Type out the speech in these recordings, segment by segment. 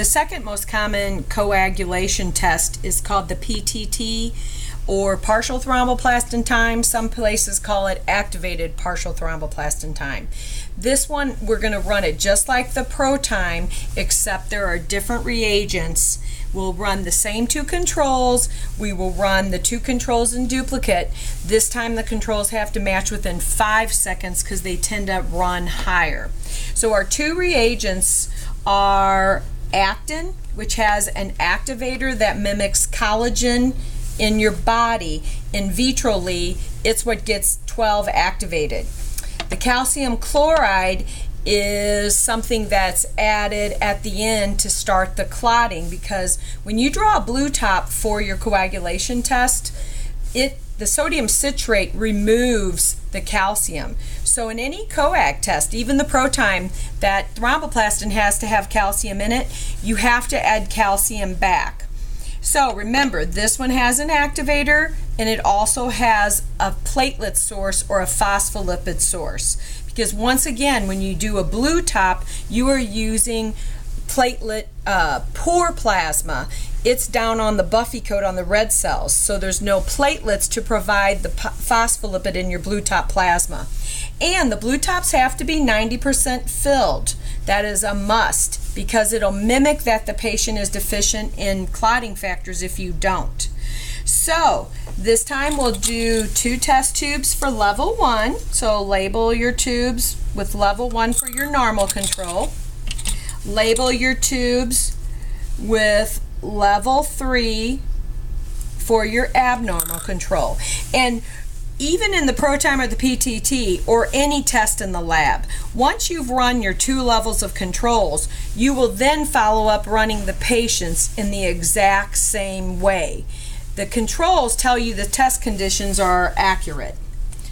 The second most common coagulation test is called the PTT, or partial thromboplastin time. Some places call it activated partial thromboplastin time. This one, we're going to run it just like the ProTime, except there are different reagents. We'll run the same two controls. We will run the two controls in duplicate. This time the controls have to match within 5 seconds because they tend to run higher. So our two reagents are actin, which has an activator that mimics collagen in your body. In vitrally, it's what gets 12 activated. The calcium chloride is something that's added at the end to start the clotting, because when you draw a blue top for your coagulation test, the sodium citrate removes the calcium. So in any coag test, even the ProTime, that thromboplastin has to have calcium in it, you have to add calcium back. So remember, this one has an activator, and it also has a platelet source or a phospholipid source. Because once again, when you do a blue top, you are using platelet poor plasma. It's down on the buffy coat on the red cells, so there's no platelets to provide the phospholipid in your blue top plasma. And the blue tops have to be 90% filled. That is a must, because it'll mimic that the patient is deficient in clotting factors if you don't. So this time we'll do 2 test tubes for level 1. So label your tubes with level 1 for your normal control. Label your tubes with level 3 for your abnormal control. And even in the ProTime or the PTT or any test in the lab, once you've run your 2 levels of controls, you will then follow up running the patients in the exact same way. The controls tell you the test conditions are accurate.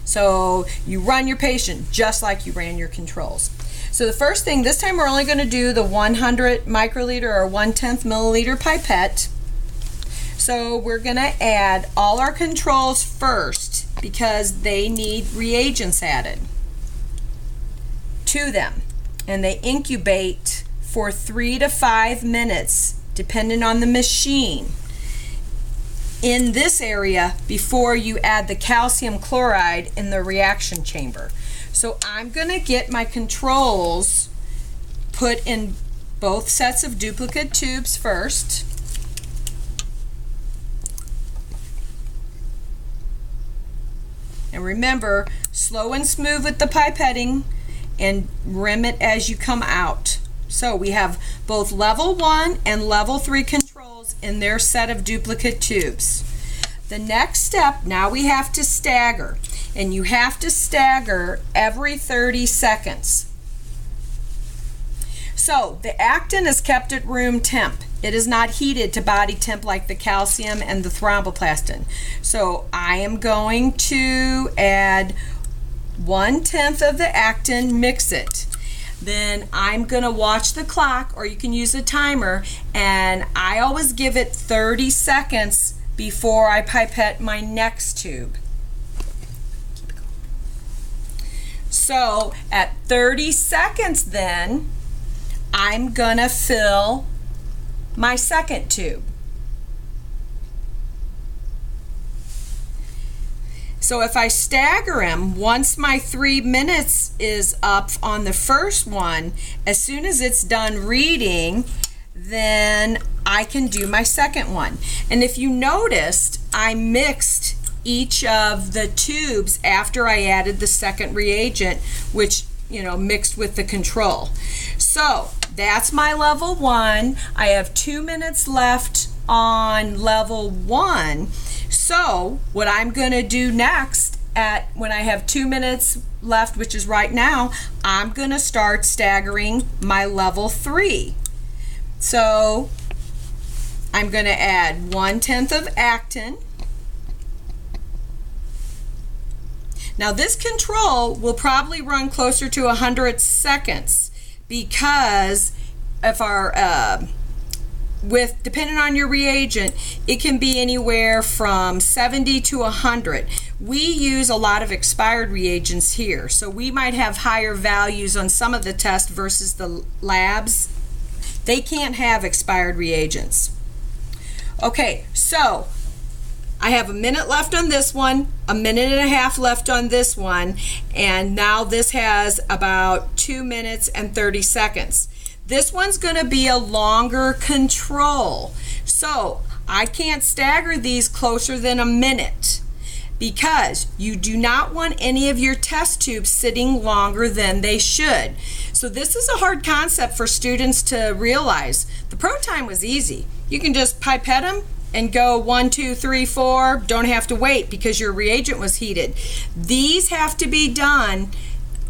So you run your patient just like you ran your controls. So the first thing, this time we're only going to do the 100 microliter or 1/10 milliliter pipette. So we're going to add all our controls first because they need reagents added to them. And they incubate for 3 to 5 minutes depending on the machine in this area before you add the calcium chloride in the reaction chamber. So I'm going to get my controls put in both sets of duplicate tubes first. And remember, slow and smooth with the pipetting and rim it as you come out. So we have both level 1 and level 3 controls in their set of duplicate tubes. The next step, now we have to stagger. And you have to stagger every 30 seconds. So the actin is kept at room temp. It is not heated to body temp like the calcium and the thromboplastin. So I am going to add 1/10 of the actin, mix it. Then I'm going to watch the clock, or you can use a timer, and I always give it 30 seconds before I pipette my next tube. So at 30 seconds then, I'm gonna fill my second tube. So if I stagger them, once my 3 minutes is up on the first one, as soon as it's done reading, then I can do my second one. And if you noticed, I mixed each of the tubes after I added the second reagent, which, mixed with the control. So that's my level 1. I have 2 minutes left on level 1. So what I'm going to do next, when I have 2 minutes left, which is right now, I'm going to start staggering my level 3. So I'm going to add 1/10 of actin. Now this control will probably run closer to 100 seconds because if depending on your reagent, it can be anywhere from 70 to 100. We use a lot of expired reagents here, so we might have higher values on some of the tests versus the labs They can't have expired reagents. Okay, so I have a minute left on this one, a minute and a half left on this one, and now this has about 2 minutes and 30 seconds. This one's going to be a longer control. So I can't stagger these closer than a minute because you do not want any of your test tubes sitting longer than they should. So this is a hard concept for students to realize. The ProTime was easy. You can just pipette them and go 1, 2, 3, 4. Don't have to wait because your reagent was heated. These have to be done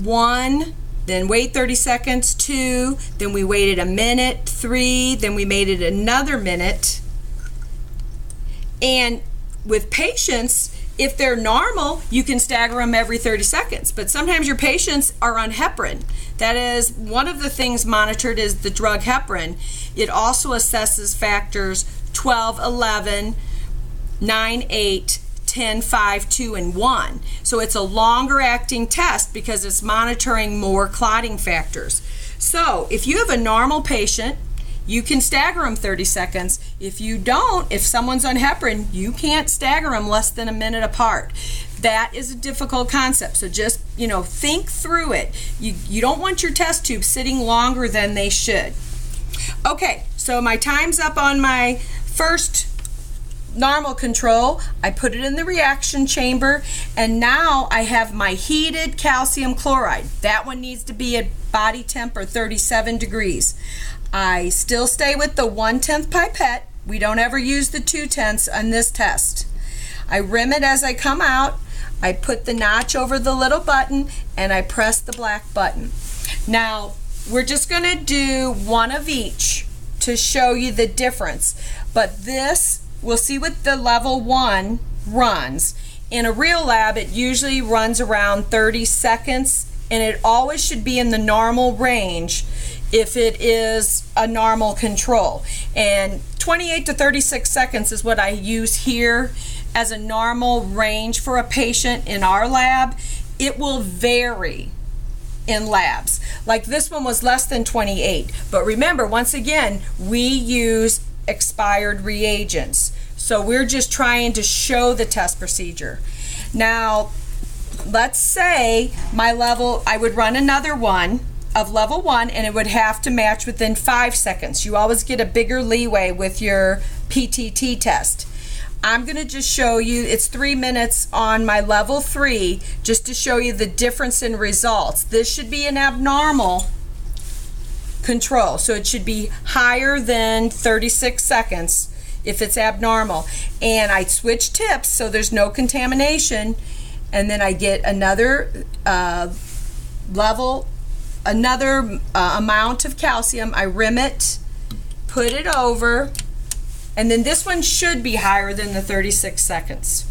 1, then wait 30 seconds, 2, then we waited a minute, 3, then we made it another minute. And with patients, if they're normal, you can stagger them every 30 seconds. But sometimes your patients are on heparin. That is, one of the things monitored is the drug heparin. It also assesses factors 12, 11, 9, 8, 10, 5, 2, and 1. So it's a longer acting test because it's monitoring more clotting factors. So if you have a normal patient, you can stagger them 30 seconds. If you don't, if someone's on heparin, you can't stagger them less than a minute apart. That is a difficult concept, so just, think through it. You don't want your test tubes sitting longer than they should. Okay, so my time's up on my first normal control. I put it in the reaction chamber, and now I have my heated calcium chloride. That one needs to be at body temp or 37 degrees. I still stay with the 1/10 pipette. We don't ever use the 2/10 on this test. I rim it as I come out. I put the notch over the little button and I press the black button. Now we're just going to do one of each to show you the difference, but this, we'll see what the level 1 runs. In a real lab, it usually runs around 30 seconds, and it always should be in the normal range if it is a normal control. And 28 to 36 seconds is what I use here as a normal range for a patient in our lab. It will vary in labs. Like this one was less than 28. But remember, once again, we use expired reagents. So we're just trying to show the test procedure. Now, let's say my level, I would run another one of level 1 and it would have to match within 5 seconds. You always get a bigger leeway with your PTT test. I'm going to just show you, it's 3 minutes on my level 3, just to show you the difference in results. This should be an abnormal control, so it should be higher than 36 seconds if it's abnormal. And I switch tips so there's no contamination, and then I get another amount of calcium. I rim it, put it over, and then this one should be higher than the 36 seconds.